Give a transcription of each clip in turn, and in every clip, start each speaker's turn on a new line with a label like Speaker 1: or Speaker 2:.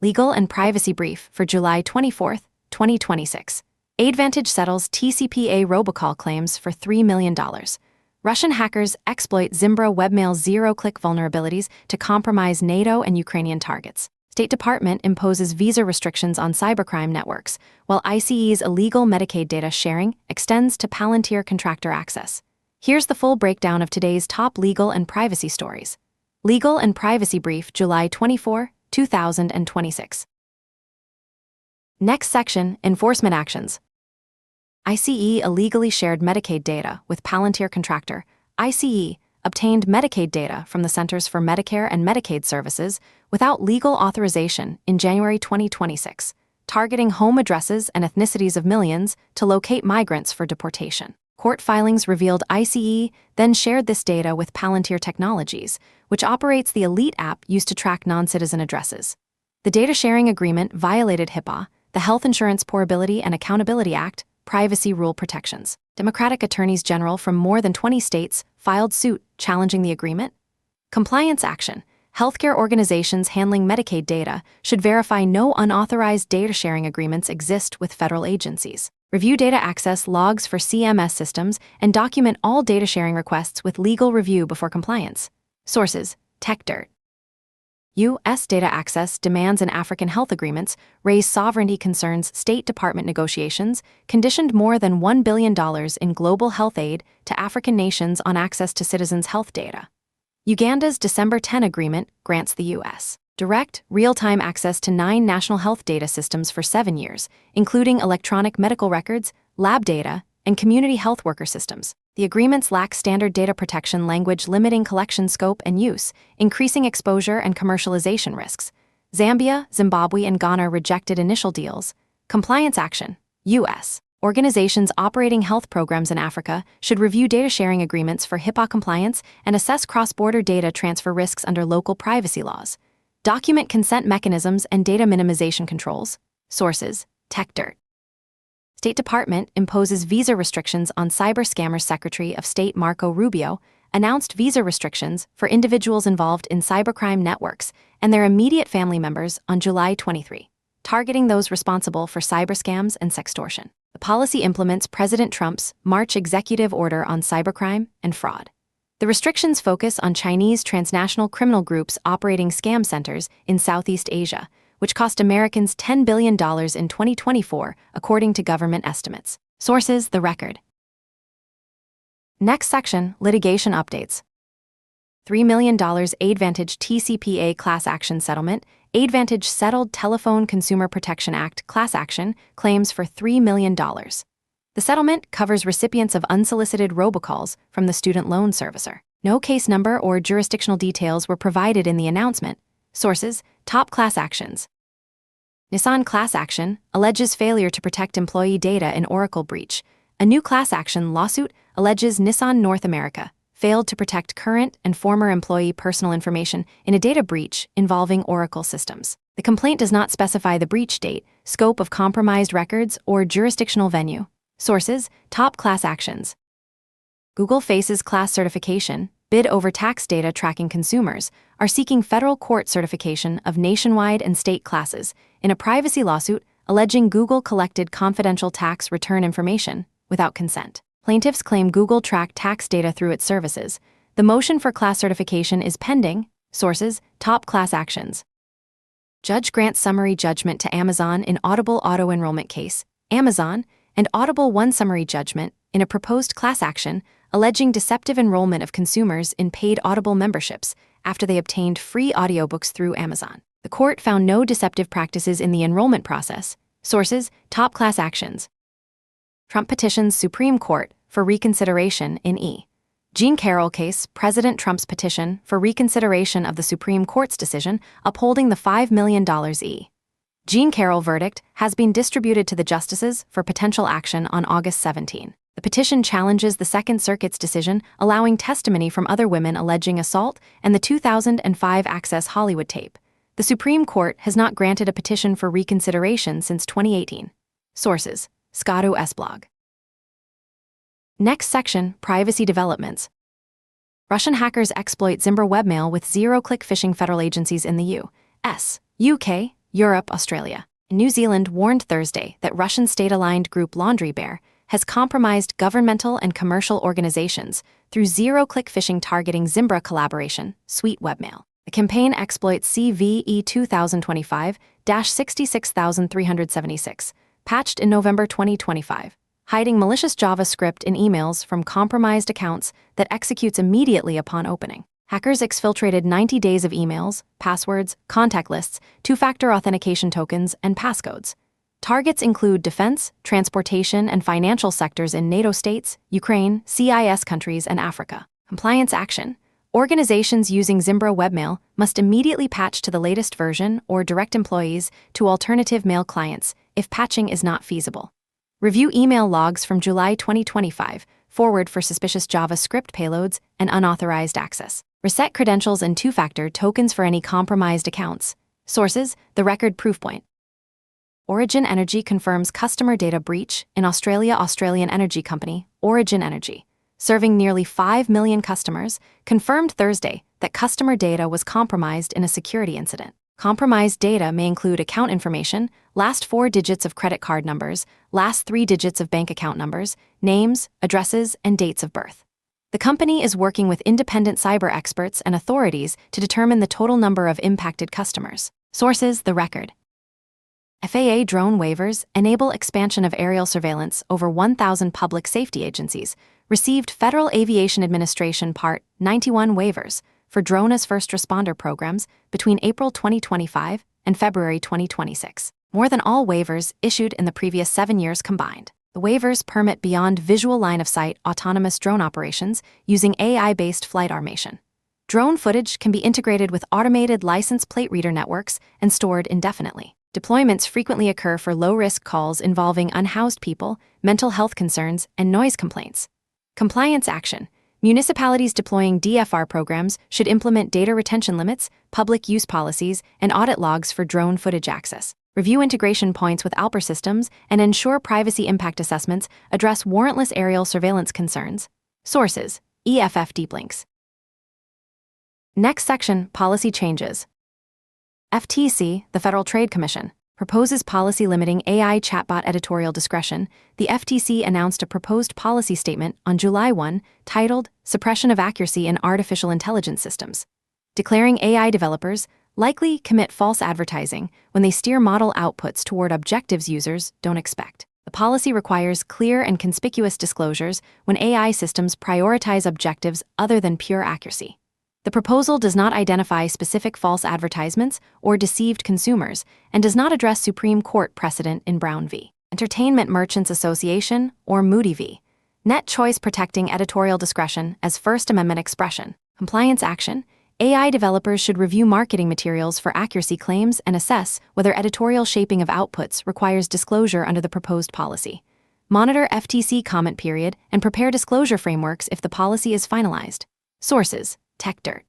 Speaker 1: Legal and Privacy Brief for July 24, 2026. Advantage settles TCPA robocall claims for $3 million. Russian hackers exploit Zimbra webmail's zero-click vulnerabilities to compromise NATO and Ukrainian targets. State Department imposes visa restrictions on cybercrime networks, while ICE's illegal Medicaid data sharing extends to Palantir contractor access. Here's the full breakdown of today's top legal and privacy stories. Legal and Privacy Brief, July 24, 2026. Next section, Enforcement Actions. ICE illegally shared Medicaid data with Palantir contractor. ICE obtained Medicaid data from the Centers for Medicare and Medicaid Services without legal authorization in January 2026, targeting home addresses and ethnicities of millions to locate migrants for deportation. Court filings revealed ICE then shared this data with Palantir Technologies, which operates the Elite app used to track non-citizen addresses. The data sharing agreement violated HIPAA, the Health Insurance Portability and Accountability Act, privacy rule protections. Democratic attorneys general from more than 20 states filed suit challenging the agreement. Compliance action. Healthcare organizations handling Medicaid data should verify no unauthorized data sharing agreements exist with federal agencies. Review data access logs for CMS systems and document all data sharing requests with legal review before compliance. Sources: TechDirt. U.S. data access demands in African health agreements raise sovereignty concerns. State Department negotiations conditioned more than $1 billion in global health aid to African nations on access to citizens' health data. Uganda's December 10 agreement grants the U.S. direct, real-time access to 9 national health data systems for 7 years, including electronic medical records, lab data, and community health worker systems. The agreements lack standard data protection language limiting collection scope and use, increasing exposure and commercialization risks. Zambia, Zimbabwe, and Ghana rejected initial deals. Compliance action. U.S. organizations operating health programs in Africa should review data sharing agreements for HIPAA compliance and assess cross-border data transfer risks under local privacy laws. Document consent mechanisms and data minimization controls. Sources: TechDirt. State Department imposes visa restrictions on cyber scammers. Secretary of State Marco Rubio announced visa restrictions for individuals involved in cybercrime networks and their immediate family members on July 23, targeting those responsible for cyber scams and sextortion. The policy implements President Trump's March executive order on cybercrime and fraud. The restrictions focus on Chinese transnational criminal groups operating scam centers in Southeast Asia, which cost Americans $10 billion in 2024, according to government estimates. Sources: The Record. Next section, Litigation Updates. $3 million Advantage TCPA class action settlement. Advantage settled Telephone Consumer Protection Act class action claims for $3 million. The settlement covers recipients of unsolicited robocalls from the student loan servicer. No case number or jurisdictional details were provided in the announcement. Sources: Top class actions. Nissan class action alleges failure to protect employee data in Oracle breach. A new class action lawsuit alleges Nissan North America failed to protect current and former employee personal information in a data breach involving Oracle systems. The complaint does not specify the breach date, scope of compromised records, or jurisdictional venue. Sources: Top class actions. Google faces class certification. Bid over tax data tracking consumers are seeking federal court certification of nationwide and state classes in a privacy lawsuit alleging Google collected confidential tax return information without consent. Plaintiffs claim Google tracked tax data through its services. The motion for class certification is pending. Sources: Top class actions. Judge grants summary judgment to Amazon in Audible auto enrollment case. Amazon and Audible won summary judgment in a proposed class action alleging deceptive enrollment of consumers in paid Audible memberships after they obtained free audiobooks through Amazon. The court found no deceptive practices in the enrollment process. Sources: Top class actions. Trump petitions Supreme Court for reconsideration in E. Jean Carroll case. President Trump's petition for reconsideration of the Supreme Court's decision upholding the $5 million E. Jean Carroll verdict has been distributed to the justices for potential action on August 17. The petition challenges the Second Circuit's decision allowing testimony from other women alleging assault and the 2005 Access Hollywood tape. The Supreme Court has not granted a petition for reconsideration since 2018. Sources: Scotto S. blog. Next section, Privacy Developments. Russian hackers exploit Zimbra webmail with zero-click phishing. Federal agencies in the U.S., UK, Europe, Australia. New Zealand warned Thursday that Russian state-aligned group Laundry Bear has compromised governmental and commercial organizations through zero-click phishing targeting Zimbra collaboration, Sweet Webmail. The campaign exploits CVE 2025-66376, patched in November 2025, hiding malicious JavaScript in emails from compromised accounts that executes immediately upon opening. Hackers exfiltrated 90 days of emails, passwords, contact lists, two-factor authentication tokens, and passcodes. Targets include defense, transportation, and financial sectors in NATO states, Ukraine, CIS countries, and Africa. Compliance action. Organizations using Zimbra Webmail must immediately patch to the latest version or direct employees to alternative mail clients if patching is not feasible. Review email logs from July 2025, forward for suspicious JavaScript payloads and unauthorized access. Reset credentials and two-factor tokens for any compromised accounts. Sources: The Record Proofpoint. Origin Energy confirms customer data breach in Australia. Australian energy company, Origin Energy, serving nearly 5 million customers, confirmed Thursday that customer data was compromised in a security incident. Compromised data may include account information, last 4 digits of credit card numbers, last 3 digits of bank account numbers, names, addresses, and dates of birth. The company is working with independent cyber experts and authorities to determine the total number of impacted customers. Sources: The Record. FAA drone waivers enable expansion of aerial surveillance over 1,000 public safety agencies, received Federal Aviation Administration Part 91 waivers for drone as first responder programs between April 2025 and February 2026, more than all waivers issued in the previous 7 years combined. The waivers permit beyond visual line-of-sight autonomous drone operations using AI-based flight automation. Drone footage can be integrated with automated license plate reader networks and stored indefinitely. Deployments frequently occur for low-risk calls involving unhoused people, mental health concerns, and noise complaints. Compliance action. Municipalities deploying DFR programs should implement data retention limits, public use policies, and audit logs for drone footage access. Review integration points with Alper systems and ensure privacy impact assessments address warrantless aerial surveillance concerns. Sources: EFF Deep Links. Next section: Policy changes. FTC, the Federal Trade Commission, proposes policy limiting AI chatbot editorial discretion. The FTC announced a proposed policy statement on July 1 titled Suppression of Accuracy in Artificial Intelligence Systems, declaring AI developers likely commit false advertising when they steer model outputs toward objectives users don't expect. The policy requires clear and conspicuous disclosures when AI systems prioritize objectives other than pure accuracy. The proposal does not identify specific false advertisements or deceived consumers and does not address Supreme Court precedent in Brown v. Entertainment Merchants Association, or Moody v. Net Choice protecting editorial discretion as First Amendment expression. Compliance action. AI developers should review marketing materials for accuracy claims and assess whether editorial shaping of outputs requires disclosure under the proposed policy. Monitor FTC comment period and prepare disclosure frameworks if the policy is finalized. Sources: TechDirt.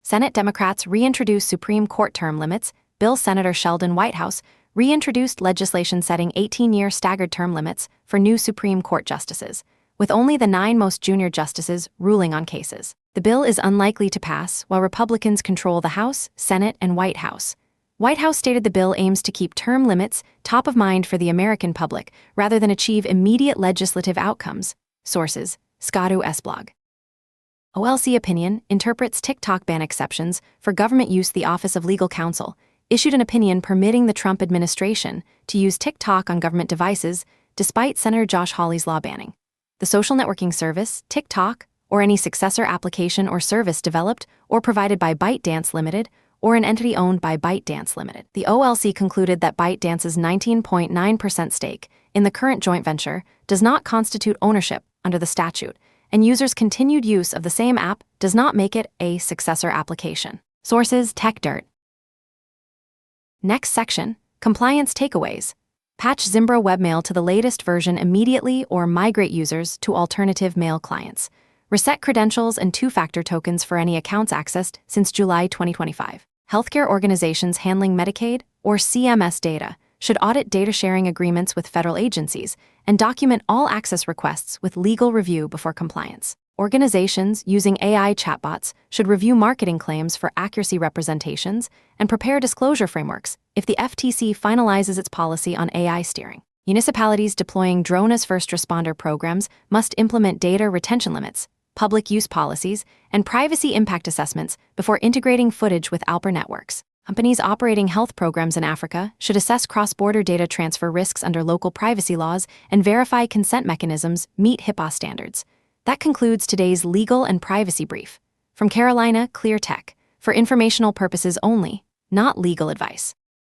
Speaker 1: Senate Democrats reintroduce Supreme Court term limits. Bill Senator Sheldon Whitehouse reintroduced legislation setting 18-year staggered term limits for new Supreme Court justices, with only the 9 most junior justices ruling on cases. The bill is unlikely to pass while Republicans control the House, Senate, and White House. White House stated the bill aims to keep term limits top of mind for the American public rather than achieve immediate legislative outcomes. Sources: Scadu S. blog. OLC opinion interprets TikTok ban exceptions for government use. The Office of Legal Counsel issued an opinion permitting the Trump administration to use TikTok on government devices despite Senator Josh Hawley's law banning. The social networking service, TikTok, or any successor application or service developed or provided by ByteDance Limited or an entity owned by ByteDance Limited. The OLC concluded that ByteDance's 19.9% stake in the current joint venture does not constitute ownership under the statute, and users' continued use of the same app does not make it a successor application. Sources: TechDirt. Next section: Compliance takeaways. Patch Zimbra Webmail to the latest version immediately or migrate users to alternative mail clients. Reset credentials and two-factor tokens for any accounts accessed since July 2025. Healthcare organizations handling Medicaid or CMS data should audit data sharing agreements with federal agencies and document all access requests with legal review before compliance. Organizations using AI chatbots should review marketing claims for accuracy representations and prepare disclosure frameworks if the FTC finalizes its policy on AI steering. Municipalities deploying drone as first responder programs must implement data retention limits, public use policies, and privacy impact assessments before integrating footage with Alper networks. Companies operating health programs in Africa should assess cross-border data transfer risks under local privacy laws and verify consent mechanisms meet HIPAA standards. That concludes today's legal and privacy brief. From Carolina Clear Tech, for informational purposes only, not legal advice.